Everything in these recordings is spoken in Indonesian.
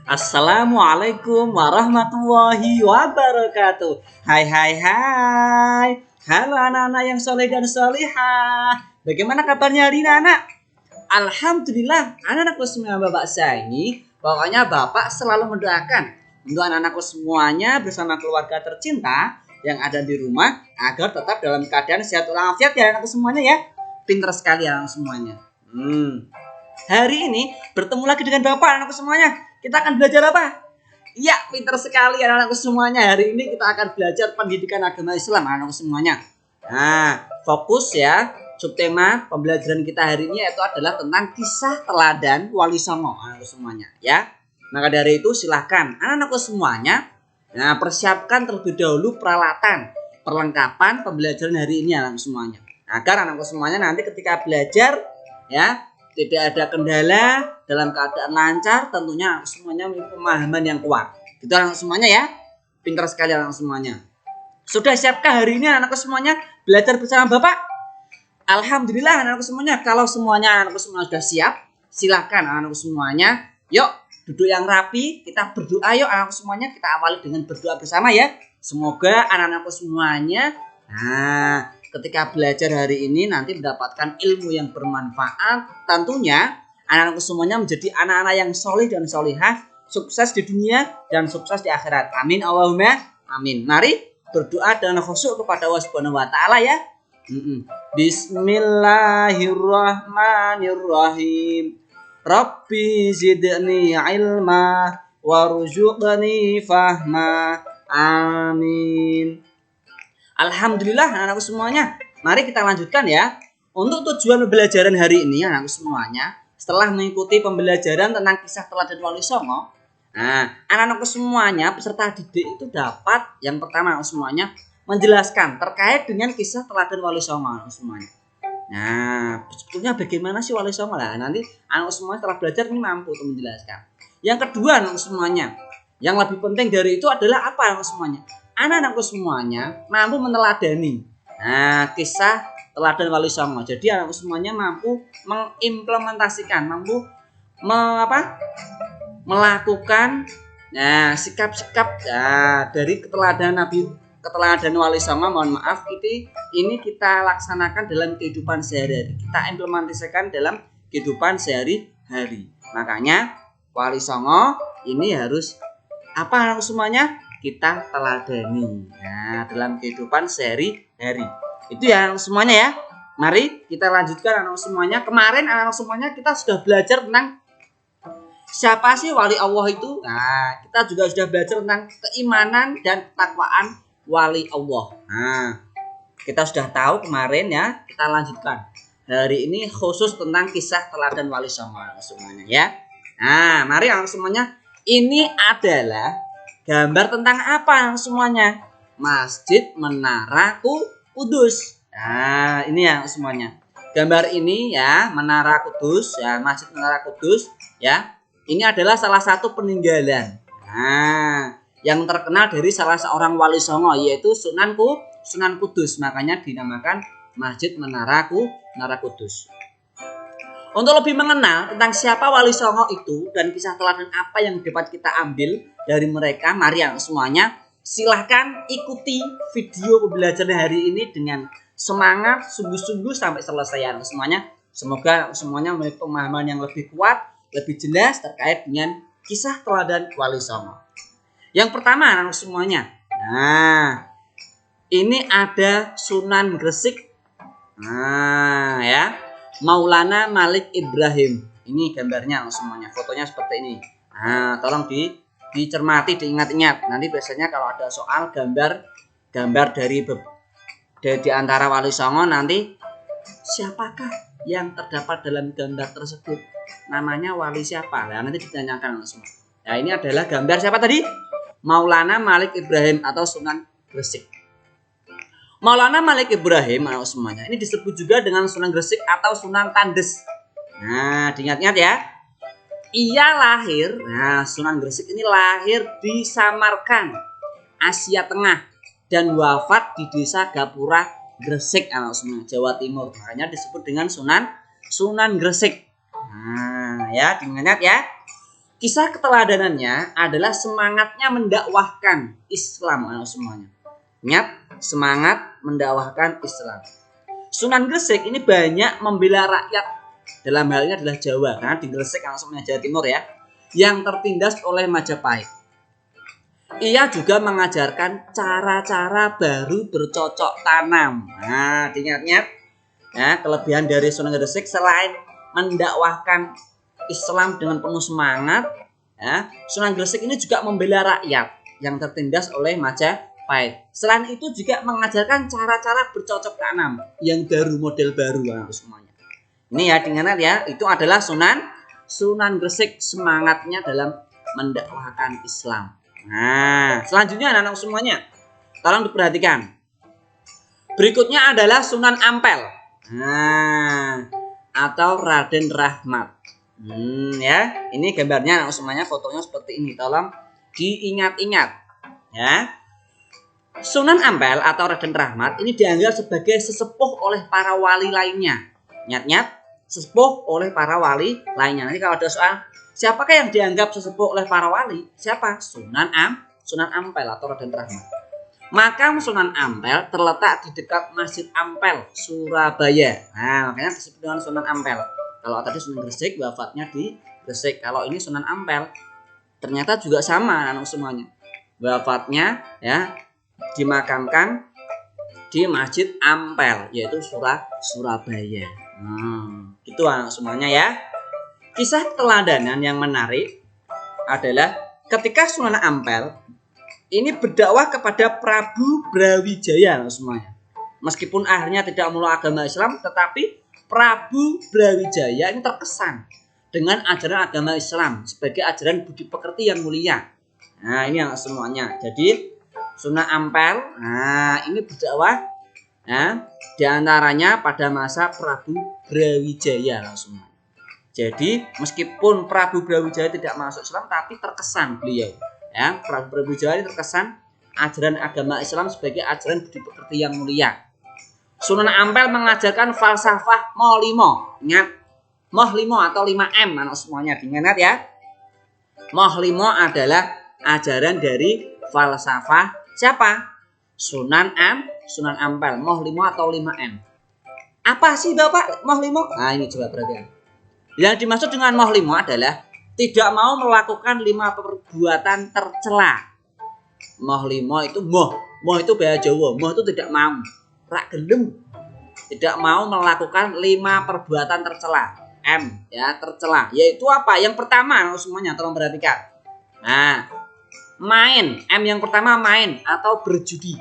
Assalamualaikum warahmatullahi wabarakatuh. Hai. Halo anak-anak yang soleh dan solihah. Bagaimana kabarnya hari ini anak? Alhamdulillah, anak-anakku semua bapak sayangi. Pokoknya bapak selalu mendoakan untuk anak-anakku semuanya bersama keluarga tercinta yang ada di rumah agar tetap dalam keadaan sehat walafiat ya anakku semuanya ya. Pinter sekali anak semuanya. Hari ini bertemu lagi dengan bapak anakku semuanya. Kita akan belajar apa? Iya, pintar sekali anak-anakku semuanya. Hari ini kita akan belajar pendidikan agama Islam anak-anakku semuanya. Nah, fokus ya. Subtema pembelajaran kita hari ini yaitu adalah tentang kisah teladan Wali Songo anak-anakku semuanya ya. Maka dari itu silahkan anak-anakku semuanya persiapkan terlebih dahulu perlengkapan pembelajaran hari ini anak-anakku semuanya. Agar anak-anakku semuanya nanti ketika belajar ya tidak ada kendala, dalam keadaan lancar, tentunya semuanya memiliki pemahaman yang kuat. Gitu anak semuanya ya. Pintar sekali anak semuanya. Sudah siapkah hari ini anakku semuanya belajar bersama Bapak? Alhamdulillah anakku semuanya. Kalau semuanya anakku semuanya sudah siap, silahkan anakku semuanya. Yuk duduk yang rapi, kita berdoa yuk anakku semuanya. Kita awali dengan berdoa bersama ya. Semoga anak-anakku semuanya ketika belajar hari ini nanti mendapatkan ilmu yang bermanfaat. Tentunya anak-anakku semuanya menjadi anak-anak yang soleh dan solihah, sukses di dunia dan sukses di akhirat. Amin Allahumma amin. Mari berdoa dan khusyuk kepada Allah Subhanahu wa taala ya. Bismillahirrahmanirrahim. Rabbi zidni ilma warzuqni fahma. Amin. Alhamdulillah anak-anakku semuanya. Mari kita lanjutkan ya. Untuk tujuan pembelajaran hari ini anak-anakku semuanya, setelah mengikuti pembelajaran tentang kisah teladan Wali Songo, anak-anakku semuanya peserta didik itu dapat yang pertama anak semuanya menjelaskan terkait dengan kisah teladan Wali Songo anak semuanya. Nah, sebetulnya bagaimana sih Wali Songo lah? Nanti anak semuanya setelah belajar ini mampu untuk menjelaskan. Yang kedua anak semuanya, yang lebih penting dari itu adalah apa anak semuanya? Anak-anakku semuanya mampu meneladani kisah teladan Wali Songo. Jadi anakku semuanya mampu mengimplementasikan, mampu melakukan sikap-sikap dari keteladanan Wali Songo. Mohon maaf, ini kita laksanakan dalam kehidupan sehari-hari. Kita implementasikan dalam kehidupan sehari-hari. Makanya Wali Songo ini harus apa anakku semuanya? Kita teladani dalam kehidupan sehari-hari. Itu ya anak semuanya ya. Mari kita lanjutkan anak semuanya. Kemarin anak semuanya kita sudah belajar tentang siapa sih wali Allah itu. Kita juga sudah belajar tentang keimanan dan ketakwaan wali Allah. Kita sudah tahu kemarin ya. Kita lanjutkan. Hari ini khusus tentang kisah teladan Wali Songo anak semuanya ya. Mari anak semuanya. Ini adalah gambar tentang apa semuanya? Masjid Menara Kudus. Ini ya semuanya. Gambar ini ya, Menara Kudus ya, Masjid Menara Kudus ya. Ini adalah salah satu peninggalan. Yang terkenal dari salah seorang Wali Songo yaitu Sunan Kudus. Makanya dinamakan Masjid Menara Kudus. Untuk lebih mengenal tentang siapa Wali Songo itu dan kisah teladan apa yang dapat kita ambil dari mereka, mari semuanya silahkan ikuti video pembelajaran hari ini dengan semangat sungguh-sungguh sampai selesai semuanya. Semoga semuanya memiliki pemahaman yang lebih kuat, lebih jelas terkait dengan kisah teladan Wali Songo. Yang pertama anak semuanya, ini ada Sunan Gresik, ya. Maulana Malik Ibrahim. Ini gambarnya semuanya. Fotonya seperti ini. Tolong dicermati, diingat-ingat. Nanti biasanya kalau ada soal gambar dari antara Wali Songo, nanti siapakah yang terdapat dalam gambar tersebut? Namanya wali siapa? Nanti ditanyakan semua. Ini adalah gambar siapa tadi? Maulana Malik Ibrahim atau Sunan Gresik. Maulana Malik Ibrahim semuanya ini disebut juga dengan Sunan Gresik atau Sunan Kandes. Diingat-ingat ya. Ia lahir, Sunan Gresik ini lahir di Samarkand, Asia Tengah dan wafat di desa Gapura, Gresik semuanya, Jawa Timur. Makanya disebut dengan Sunan Gresik. Ya, diingat ya. Kisah keteladanannya adalah semangatnya mendakwahkan Islam semuanya. Ingat, semangat mendakwahkan Islam. Sunan Gresik ini banyak membela rakyat, dalam hal ini adalah Jawa, karena di Gresik semuanya Jawa Timur ya, yang tertindas oleh Majapahit. Ia juga mengajarkan cara-cara baru bercocok tanam. Nah, diingat-ingat ya, kelebihan dari Sunan Gresik selain mendakwahkan Islam dengan penuh semangat, ya, Sunan Gresik ini juga membela rakyat yang tertindas oleh Majapahit. Selain itu juga mengajarkan cara-cara bercocok tanam yang baru, model baru semuanya. Ini ya, diingat ya, itu adalah Sunan Gresik semangatnya dalam mendakwahkan Islam. Nah, selanjutnya anak-anak semuanya, tolong diperhatikan. Berikutnya adalah Sunan Ampel. Nah, atau Raden Rahmat. Ya, ini gambarnya anak semuanya, fotonya seperti ini. Tolong diingat-ingat. Ya. Sunan Ampel atau Raden Rahmat ini dianggap sebagai sesepuh oleh para wali lainnya. Ingat-ingat, sesepuh oleh para wali lainnya. Nanti kalau ada soal, siapakah yang dianggap sesepuh oleh para wali? Siapa? Sunan Ampel atau Raden Rahmat. Makam Sunan Ampel terletak di dekat Masjid Ampel, Surabaya. Nah, makanya disebut dengan Sunan Ampel. Kalau tadi Sunan Gresik wafatnya di Gresik. Kalau ini Sunan Ampel, ternyata juga sama anak semuanya. Wafatnya ya dimakamkan di Masjid Ampel, yaitu Surabaya. Gitu anak semuanya ya. Kisah teladanan yang menarik adalah ketika Sunan Ampel ini berdakwah kepada Prabu Brawijaya semuanya. Meskipun akhirnya tidak memeluk agama Islam, tetapi Prabu Brawijaya ini terkesan dengan ajaran agama Islam sebagai ajaran budi pekerti yang mulia. Nah, ini yang semuanya. Jadi Sunan Ampel, nah ini berdakwah, nah, diantaranya pada masa Prabu Brawijaya semua. Jadi meskipun Prabu Brawijaya tidak masuk Islam, tapi terkesan beliau. Ya, Prabu Brawijaya terkesan ajaran agama Islam sebagai ajaran budi pekerti yang mulia. Sunan Ampel mengajarkan falsafah Moh5. Ingat, Moh5 atau 5M anak semuanya, diingat ya. Moh5 adalah ajaran dari falsafah siapa? Sunan Ampel. Moh5 atau 5M. Apa sih Bapak Moh5? Nah, ini coba perhatikan. Yang dimaksud dengan Moh5 adalah tidak mau melakukan 5 perbuatan tercela. Moh5 itu moh itu bahasa Jawa. Moh itu tidak mau. Rak gelem. Tidak mau melakukan 5 perbuatan tercela. M ya, tercela. Yaitu apa? Yang pertama semuanya tolong perhatikan. Nah, main. M yang pertama main atau berjudi.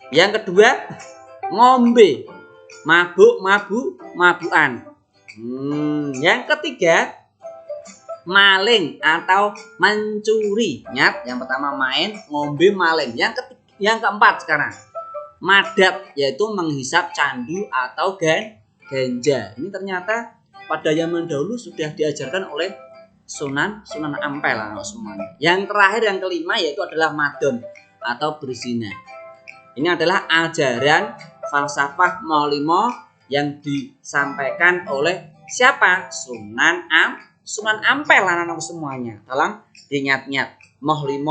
Yang kedua ngombe. Mabukan. Yang ketiga maling atau mencuri. Ingat, yang pertama main, ngombe, maling. Yang keempat sekarang madat, yaitu menghisap candu atau ganja. Ini ternyata pada zaman dahulu sudah diajarkan oleh Sunan Ampel semuanya. Yang terakhir yang kelima yaitu adalah madon atau berzina. Ini adalah ajaran falsafah Moh5 yang disampaikan oleh siapa? Sunan Ampel anak-anak semuanya. Tolong diingat-ingat. Moh5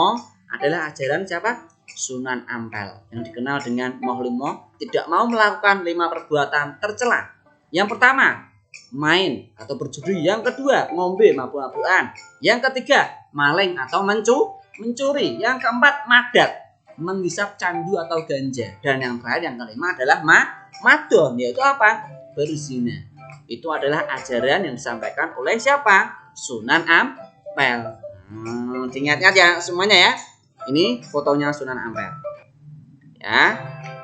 adalah ajaran siapa? Sunan Ampel yang dikenal dengan Moh5, tidak mau melakukan 5 perbuatan tercela. Yang pertama, main atau berjudi. Yang kedua, ngombe, mabuk-mabukan. Yang ketiga, maling atau mencuri. Yang keempat, madat, menghisap candu atau ganja. Dan yang terakhir, yang kelima adalah madon, yaitu apa? Berzina. Itu adalah ajaran yang disampaikan oleh siapa? Sunan Ampel. Ingat-ingat ya semuanya ya. Ini fotonya Sunan Ampel. Ya,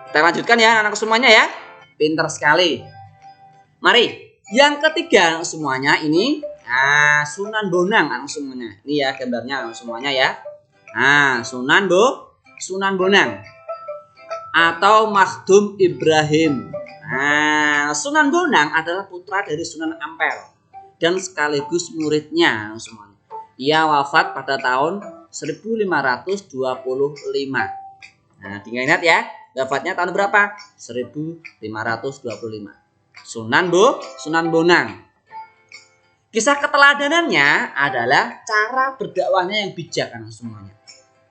kita lanjutkan ya anak semuanya ya. Pinter sekali. Mari, yang ketiga semuanya ini Sunan Bonang anak semuanya. Ini ya gambarnya anak semuanya ya. Sunan Bonang atau Makhdum Ibrahim. Sunan Bonang adalah putra dari Sunan Ampel dan sekaligus muridnya semuanya. Ia wafat pada tahun 1525. Nah, tinggal ingat ya, wafatnya tahun berapa? 1525. Sunan Bonang. Kisah keteladanannya adalah cara berdakwahnya yang bijak kan semuanya.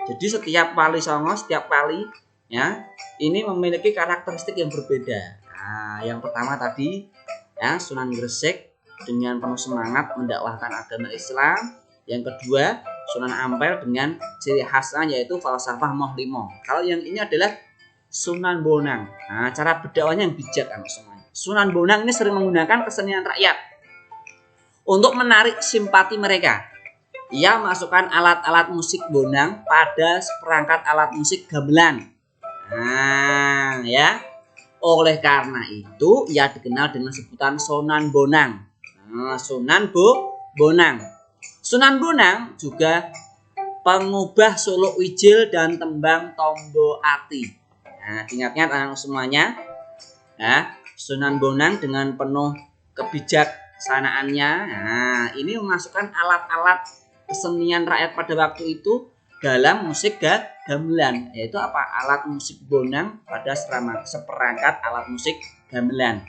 Jadi setiap wali songo, setiap wali ya ini memiliki karakteristik yang berbeda. Nah, yang pertama tadi ya Sunan Gresik dengan penuh semangat mendakwahkan agama Islam. Yang kedua Sunan Ampel dengan ciri khasnya yaitu falsafah Mohlimo. Kalau yang ini adalah Sunan Bonang. Nah, cara berdakwahnya yang bijak kan semuanya. Sunan Bonang ini sering menggunakan kesenian rakyat untuk menarik simpati mereka. Ia masukkan alat-alat musik bonang pada seperangkat alat musik gamelan. Nah, ya. Oleh karena itu, ia dikenal dengan sebutan Sunan Bonang. Nah, Bonang. Sunan Bonang juga pengubah suluk wijil dan tembang tombo ati. Nah, ingat-ingat anak semuanya. Nah, Sunan Bonang dengan penuh kebijaksanaannya. Nah, ini memasukkan alat-alat kesenian rakyat pada waktu itu dalam musik gamelan, yaitu apa? Alat musik bonang pada seperangkat alat musik gamelan.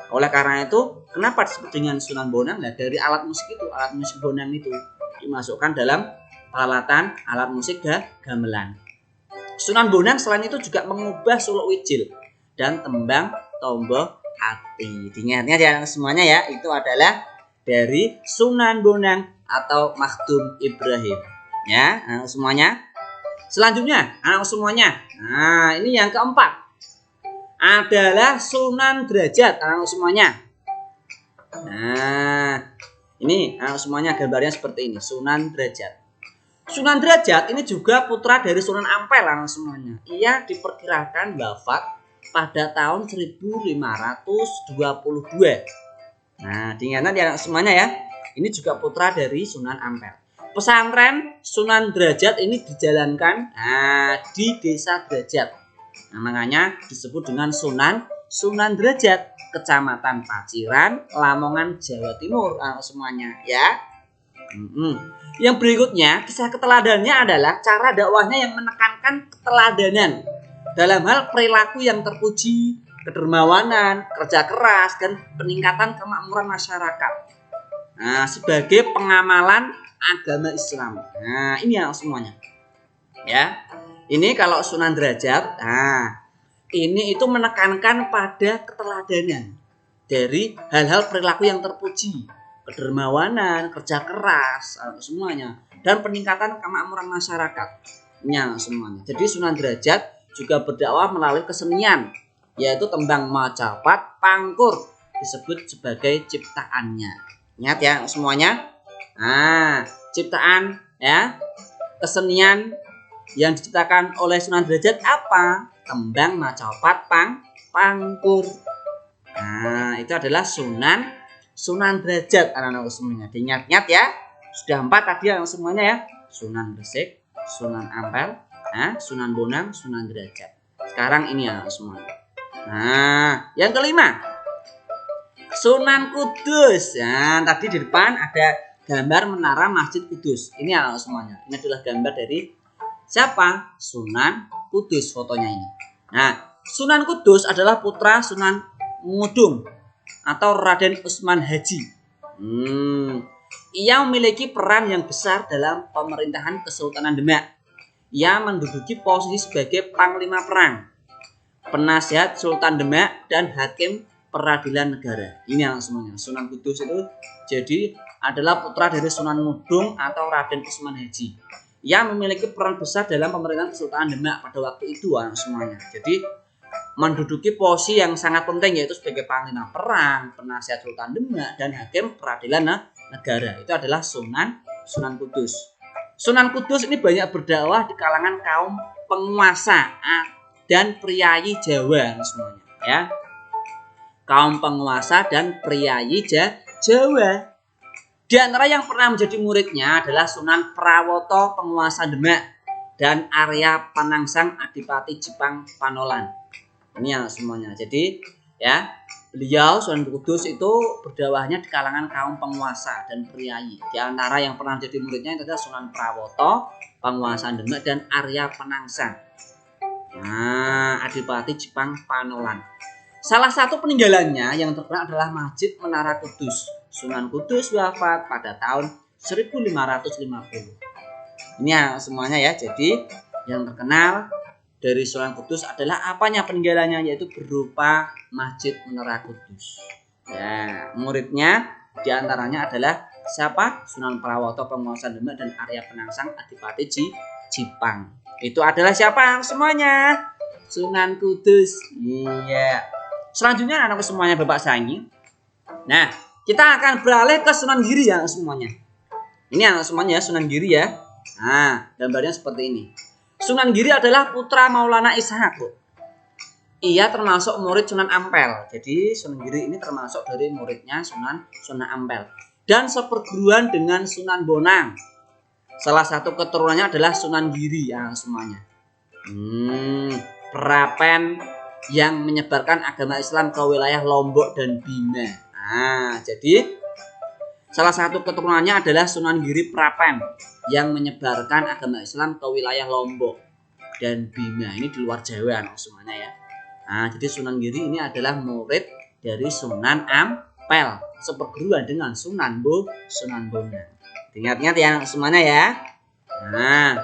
Oleh karena itu, kenapa disebut dengan Sunan Bonang? Nah, dari alat musik itu, alat musik bonang itu dimasukkan dalam peralatan alat musik gamelan. Sunan Bonang selain itu juga mengubah suluk wijil dan tembang tombo ati. Diingat-ingat ya semuanya ya, itu adalah dari Sunan Bonang atau Makhdum Ibrahim. Ya, anak semuanya. Selanjutnya, anak semuanya. Nah, ini yang keempat adalah Sunan Derajat, anak semuanya. Nah, ini anak semuanya gambarnya seperti ini, Sunan Derajat. Sunan Derajat ini juga putra dari Sunan Ampel, anak semuanya. Ia diperkirakan wafat pada tahun 1522. Nah, diingat ya anak semuanya ya. Ini juga putra dari Sunan Ampel. Pesantren Sunan Derajat ini dijalankan di Desa Derajat. Nah, makanya disebut dengan Sunan Derajat, Kecamatan Paciran, Lamongan, Jawa Timur, semuanya ya. Yang berikutnya, kisah keteladanannya adalah cara dakwahnya yang menekankan keteladanan dalam hal perilaku yang terpuji, kedermawanan, kerja keras, dan peningkatan kemakmuran masyarakat. Nah, sebagai pengamalan agama Islam. Nah, ini ya semuanya. Ya. Ini kalau Sunan Derajat, nah, ini itu menekankan pada keteladanan dari hal-hal perilaku yang terpuji, kedermawanan, kerja keras, semuanya, dan peningkatan kemakmuran masyarakat. Ini semuanya. Jadi Sunan Derajat juga berdakwah melalui kesenian, yaitu tembang Macapat, Pangkur disebut sebagai ciptaannya. Ingat ya semuanya. Nah, ciptaan ya, kesenian yang diciptakan oleh Sunan Derajat apa? Tembang Macapat, Pangkur. Nah, itu adalah Sunan Derajat anak-anak semuanya. Diingat-ingat ya. Sudah 4 tadi anak semuanya ya. Sunan Gresik, Sunan Ampel, Sunan Bonang, Sunan Derajat. Sekarang ini ya semuanya. Nah, yang kelima, Sunan Kudus. Nah, tadi di depan ada gambar menara Masjid Kudus. Ini ya semuanya. Ini adalah gambar dari siapa? Sunan Kudus fotonya ini. Nah, Sunan Kudus adalah putra Sunan Ngudung atau Raden Usman Haji. Ia memiliki peran yang besar dalam pemerintahan Kesultanan Demak. Ia menduduki posisi sebagai panglima perang, penasihat Sultan Demak, dan hakim peradilan negara. Ini yang semuanya. Sunan Kudus itu jadi adalah putra dari Sunan Ngudung atau Raden Usman Haji. Ia memiliki peran besar dalam pemerintahan Kesultanan Demak pada waktu itu semuanya. Jadi menduduki posisi yang sangat penting, yaitu sebagai panglima perang, penasihat Sultan Demak, dan hakim peradilan negara. Itu adalah Sunan Kudus. Sunan Kudus ini banyak berdakwah di kalangan kaum penguasa dan priayi Jawa semuanya ya. Kaum penguasa dan priayi Jawa. Di antara yang pernah menjadi muridnya adalah Sunan Prawoto penguasa Demak dan Arya Panangsang Adipati Jepang Panolan. Ini ya semuanya. Jadi ya, beliau Sunan Kudus itu berdakwahnya di kalangan kaum penguasa dan priayi. Di antara yang pernah menjadi muridnya adalah Sunan Prawoto penguasa Demak dan Arya Panangsang Adipati Jepang Panolan. Salah satu peninggalannya yang terkenal adalah Masjid Menara Kudus. Sunan Kudus wafat pada tahun 1550. Ini ya semuanya ya. Jadi yang terkenal dari Sunan Kudus adalah apanya peninggalannya, yaitu berupa Masjid Menara Kudus. Ya, muridnya diantaranya adalah siapa? Sunan Prawoto Penguasa Demak dan Arya Penangsang Adipati Jipang. Itu adalah siapa semuanya? Sunan Kudus. Iya. Selanjutnya anakku semuanya Bapak sayangi. Nah, kita akan beralih ke Sunan Giri ya semuanya. Ini anak semuanya Sunan Giri ya. Nah, gambarnya seperti ini. Sunan Giri adalah putra Maulana Ishaq. Ia termasuk murid Sunan Ampel. Jadi Sunan Giri ini termasuk dari muridnya Sunan Ampel. Dan seperguruan dengan Sunan Bonang. Salah satu keturunannya adalah Sunan Giri ya semuanya. Prapen yang menyebarkan agama Islam ke wilayah Lombok dan Bima. Nah, jadi salah satu keturunannya adalah Sunan Giri Prapen yang menyebarkan agama Islam ke wilayah Lombok dan Bima. Ini di luar Jawa semuanya ya. Nah, jadi Sunan Giri ini adalah murid dari Sunan Ampel, seperguruan dengan Sunan Bonang. Ingat-ingat ya semuanya ya. Nah,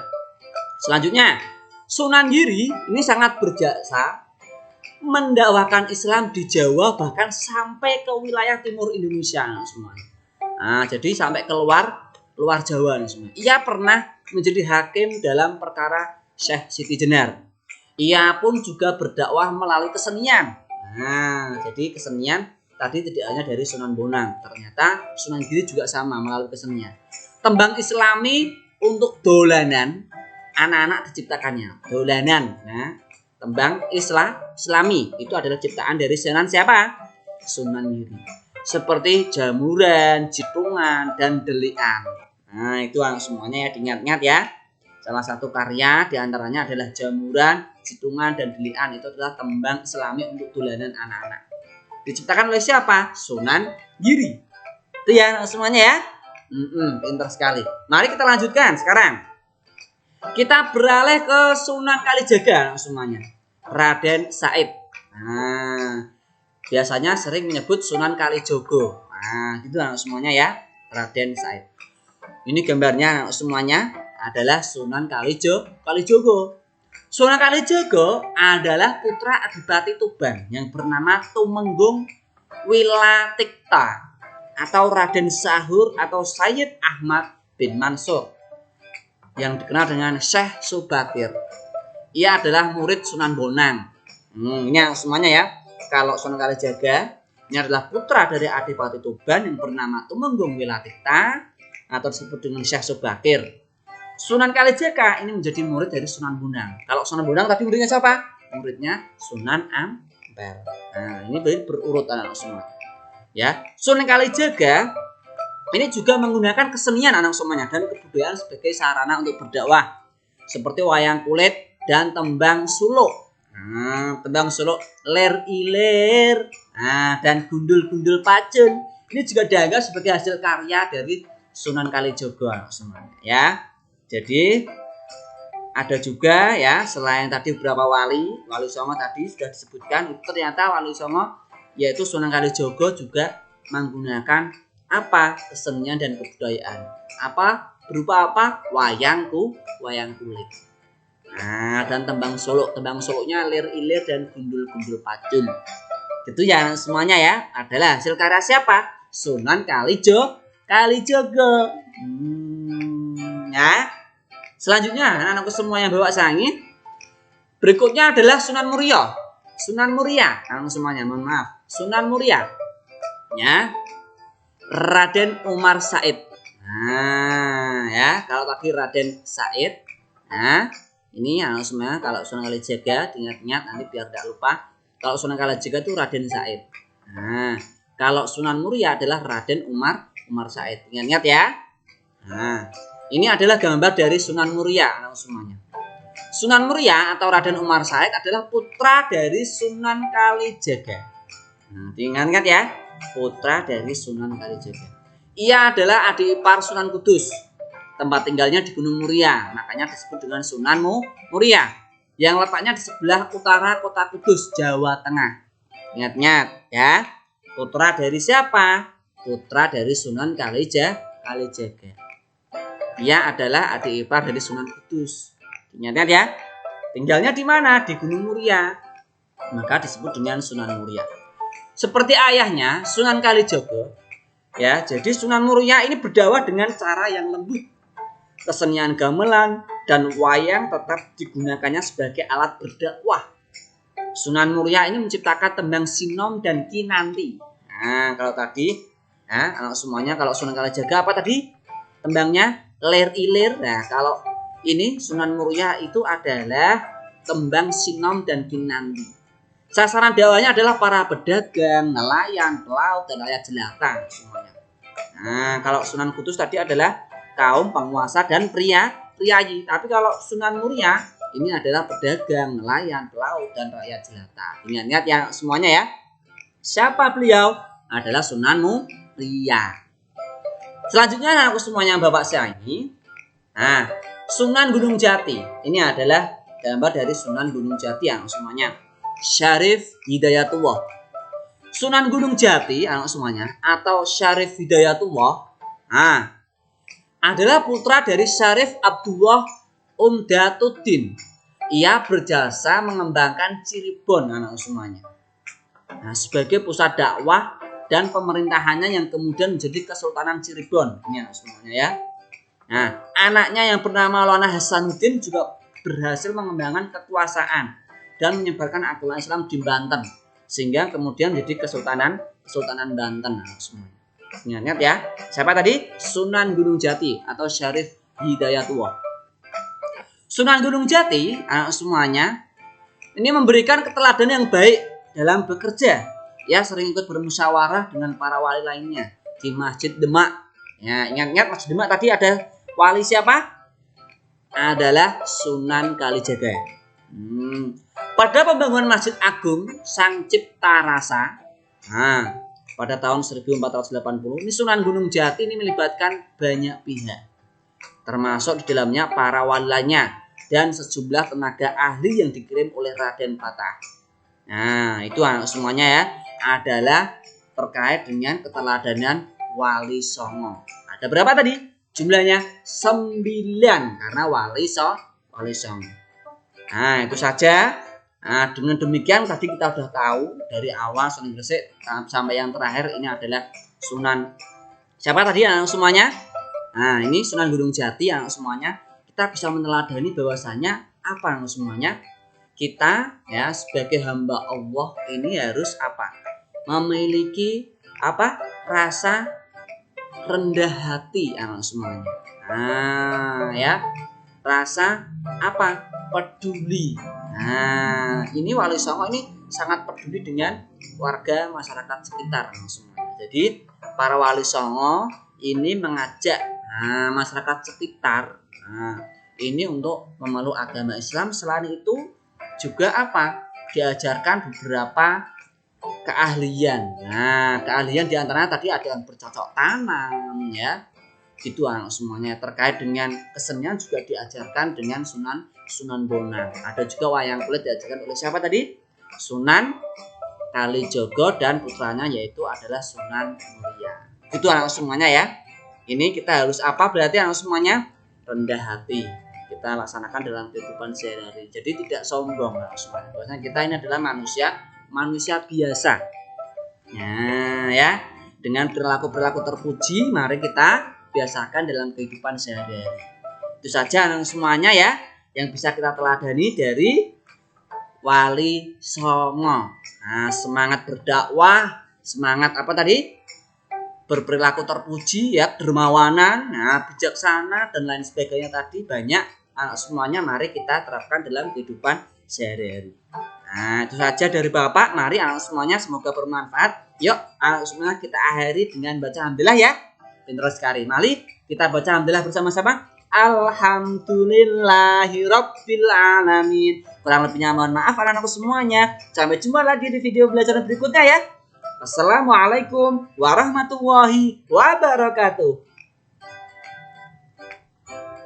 selanjutnya Sunan Giri ini sangat berjasa mendakwakan Islam di Jawa bahkan sampai ke wilayah timur Indonesia semuanya. Nah, jadi sampai keluar Jawa semua. Ia pernah menjadi hakim dalam perkara Syekh Siti Jenar. Ia pun juga berdakwah melalui kesenian. Nah, jadi kesenian tadi tidak hanya dari Sunan Bonang, ternyata Sunan Giri juga sama melalui kesenian. Tembang Islami untuk dolanan anak-anak diciptakannya. Dolanan. Nah, tembang Islami itu adalah ciptaan dari Sunan siapa? Sunan Giri. Seperti jamuran, jitungan, dan delian. Nah, itu semuanya ya diingat-ingat ya. Salah satu karya diantaranya adalah jamuran, jitungan, dan delian. Itu adalah tembang Islami untuk dolanan anak-anak. Diciptakan oleh siapa? Sunan Giri. Itu ya semuanya ya. Pintar sekali. Mari kita lanjutkan sekarang. Kita beralih ke Sunan Kalijaga semuanya. Raden Said. Nah, biasanya sering menyebut Sunan Kalijogo. Nah, gitu semuanya ya. Raden Said. Ini gambarnya semuanya adalah Sunan Kalijogo. Sunan Kalijogo adalah putra Adipati Tuban yang bernama Tumenggung Wilatikta atau Raden Sahur atau Sayyid Ahmad bin Mansur yang dikenal dengan Syekh Subakir. Ia adalah murid Sunan Bonang. Ini semuanya ya. Kalau Sunan Kalijaga ini adalah putra dari Adipati Tuban yang bernama Tumenggung Wilatikta atau disebut dengan Syekh Subakir. Sunan Kalijaga ini menjadi murid dari Sunan Bonang. Kalau Sunan Bonang tadi muridnya siapa? Muridnya Sunan Ampel. Nah, ini berurut anak semua. Ya, Sunan Kalijaga ini juga menggunakan kesenian anak semuanya dan kebudayaan sebagai sarana untuk berdakwah. Seperti wayang kulit dan tembang suluk. Tembang suluk ler ilir. Dan gundul-gundul pacul. Ini juga dianggap sebagai hasil karya dari Sunan Kalijaga semuanya ya. Jadi ada juga ya, selain tadi beberapa wali songo tadi sudah disebutkan, itu ternyata wali songo yaitu Sunan Kalijaga juga menggunakan apa? Kesenian dan kebudayaan. Apa? Berupa apa? Wayang kulit. Nah, dan tembang suluk. Tembang suluknya lir ilir dan gundul-gundul pacul. Itu ya semuanya ya, adalah hasil karya siapa? Sunan Kalijaga. Ya. Selanjutnya anak-anakku semua yang bawa sangi. Berikutnya adalah Sunan Muria. Sunan Muria, anak semuanya, mohon maaf. Sunan Muria. Ya. Raden Umar Said. Nah, ya, kalau tadi Raden Said. Nah, ini anak semuanya kalau Sunan Kalijaga diingat-ingat nanti biar tidak lupa. Kalau Sunan Kalijaga itu Raden Said. Nah, kalau Sunan Muria adalah Raden Umar Said. Ingat-ingat ya. Nah, ini adalah gambar dari Sunan Muria anak semuanya. Sunan Muria atau Raden Umar Said adalah putra dari Sunan Kalijaga. Nah, diingat-ingat ya, putra dari Sunan Kalijaga. Ia adalah adik ipar Sunan Kudus. Tempat tinggalnya di Gunung Muria, makanya disebut dengan Sunan Muria, yang letaknya di sebelah utara kota Kudus, Jawa Tengah. Ingat-ingat ya. Putra dari siapa? Putra dari Sunan Kalijaga. Dia adalah adik ipar dari Sunan Kudus. Ingat-ingat ya. Tinggalnya di mana? Di Gunung Muria. Maka disebut dengan Sunan Muria. Seperti ayahnya Sunan Kalijaga. Ya, jadi Sunan Muria ini berdakwah dengan cara yang lembut. Kesenian gamelan dan wayang tetap digunakannya sebagai alat berdakwah. Sunan Muria ini menciptakan tembang Sinom dan Kinanti. Nah, kalau tadi, ya, anak semuanya kalau Sunan Kalijaga apa tadi? Tembangnya Ler Ilir. Nah, kalau ini Sunan Muria itu adalah tembang Sinom dan Kinanti. Sasaran dakwahnya adalah para pedagang, nelayan, pelaut, dan rakyat jelata semuanya. Nah, kalau Sunan Kudus tadi adalah kaum penguasa dan priayi. Tapi kalau Sunan Muria ini adalah pedagang, nelayan, pelaut, dan rakyat jelata. Ingat-ingat ya semuanya ya. Siapa beliau? Adalah Sunan Muria. Selanjutnya anakku semuanya Bapak saya ini. Nah, Sunan Gunung Jati. Ini adalah gambar dari Sunan Gunung Jati anak semuanya. Syarif Hidayatullah. Sunan Gunung Jati anak semuanya atau Syarif Hidayatullah. Nah, adalah putra dari Syarif Abdullah Umdatuddin. Ia berjasa mengembangkan Cirebon anak semuanya. Nah, sebagai pusat dakwah dan pemerintahannya yang kemudian menjadi Kesultanan Cirebon. Ini anak semuanya ya. Nah, anaknya yang bernama Maulana Hasanuddin juga berhasil mengembangkan kekuasaan dan menyebarkan agama Islam di Banten sehingga kemudian menjadi Kesultanan Banten anak semuanya. Ingat ya. Siapa tadi? Sunan Gunung Jati atau Syarif Hidayatullah. Sunan Gunung Jati, anak semuanya, ini memberikan keteladanan yang baik dalam bekerja. Ya, sering ikut bermusyawarah dengan para wali lainnya di Masjid Demak. Ya, ingat-ingat Masjid Demak tadi ada wali siapa? Adalah Sunan Kalijaga. Pada pembangunan Masjid Agung Sang Cipta Rasa, pada tahun 1480, ini Sunan Gunung Jati ini melibatkan banyak pihak, termasuk di dalamnya para wali lainnya dan sejumlah tenaga ahli yang dikirim oleh Raden Patah. Nah, itu anak semuanya ya, adalah terkait dengan keteladanan Wali Songo. Ada berapa tadi? Jumlahnya 9 karena Wali Songo. Nah, itu saja. Nah, dengan demikian tadi kita sudah tahu dari awal Sunan Gresik sampai yang terakhir ini adalah Sunan siapa tadi anak semuanya? Nah, ini Sunan Gunung Jati anak semuanya. Kita bisa meneladani bahwasanya apa anak semuanya? Kita ya sebagai hamba Allah ini harus apa? Memiliki apa? Rasa rendah hati anak semuanya. Nah, ya. Rasa apa? Peduli. Nah, ini Wali Songo ini sangat peduli dengan warga masyarakat sekitar anak semuanya. Jadi, para Wali Songo ini mengajak masyarakat sekitar ini untuk memeluk agama Islam. Selain itu juga apa? Diajarkan beberapa keahlian. Nah, keahlian diantaranya tadi ada yang bercocok tanam ya. Gitu anak semuanya. Terkait dengan kesenian juga diajarkan dengan Sunan Bonang. Ada juga wayang kulit diajarkan oleh siapa tadi? Sunan Kalijaga dan putranya yaitu adalah Sunan Muria. Itu anak semuanya ya. Ini kita harus apa berarti anak semuanya? Rendah hati. Kita laksanakan dalam kehidupan sehari-hari. Jadi tidak sombong anak semuanya. Bahwasanya kita ini adalah manusia biasa. Nah, ya. Dengan perilaku terpuji, mari kita biasakan dalam kehidupan sehari-hari. Itu saja anak semuanya ya yang bisa kita teladani dari Wali Songo. Nah, semangat berdakwah, semangat apa tadi? Berperilaku terpuji ya, dermawanan, bijaksana dan lain sebagainya tadi banyak anak semuanya mari kita terapkan dalam kehidupan sehari-hari. Nah, itu saja dari Bapak. Mari anak semuanya semoga bermanfaat. Yuk, anak semuanya kita akhiri dengan baca alhamdulillah ya. Pintar sekali. Mari kita baca alhamdulillah bersama-sama. Alhamdulillahirabbil alamin. Kurang lebihnya mohon maaf anak-anakku semuanya. Sampai jumpa lagi di video belajar berikutnya ya. Wassalamualaikum warahmatullahi wabarakatuh.